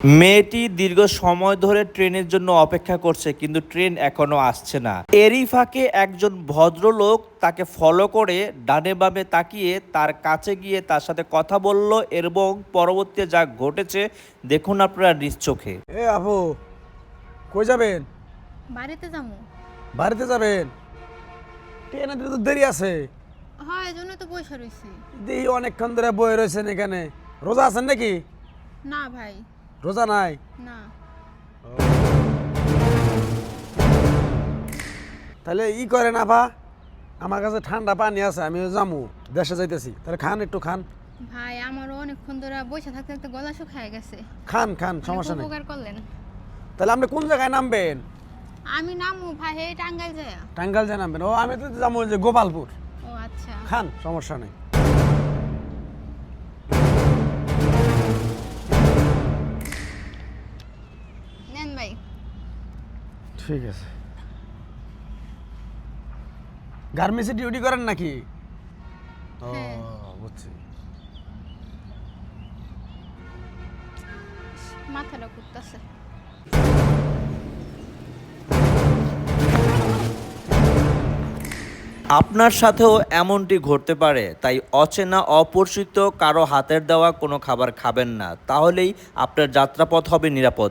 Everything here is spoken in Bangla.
মেয়েটি দীর্ঘ সময় ধরে ট্রেনের জন্য অপেক্ষা করছে, কিন্তু ট্রেন এখনো আসছে না। এরই ফাঁকে একজন ভদ্রলোক তাকে ফলো করে ডানে বামে তাকিয়ে তার কাছে গিয়ে তার সাথে কথা বলল এবং পরবর্তীতে যা ঘটেছে দেখুন আপনারা নিজ চোখে। এ আপু, কই যাবেন? বাড়িতে যাবো। বাড়িতে যাবেন? ট্রেনে তো দেরি আছে। হয় এজন্য তো বসে রইছি। দেখি অনেকক্ষণ ধরে বয়ে রয়েছেন এখানে। রোজা আছেন নাকি? না ভাই, রোজা নাই? না। তাহলে ই করেন আপা, আমার কাছে ঠান্ডা পানি আছে, আমি যামু, দেশে যাইতেছি। তাহলে খান, একটু খান। ভাই আমারও অনেকক্ষণ ধরে বসে থাকতে থাকতে গলা শুকায় গেছে। খান খান, অনেক সমস্যা নেই। উপকার করলেন। তাহলে আপনি কোন জায়গায় নামবেন? আমি নামু ভাই, এই টাঙ্গাইল যায়। টাঙ্গাইল যায় নামবেন? ও, আমি তো যাবো যে গোপালপুর। ও আচ্ছা। খান, সমস্যা নেই। নেন ভাই। ঠিক আছে। গার্মেন্টসে ডিউটি করেন নাকি? ও, হ্যাঁ। বুঝছি। মাথাটা ঘুরতেছে। আপনার সাথেও এমনটি ঘটতে পারে, তাই অচেনা অপরিচিত কারো হাতের দেওয়া কোনো খাবার খাবেন না, তাহলেই আপনার যাত্রাপথ হবে নিরাপদ।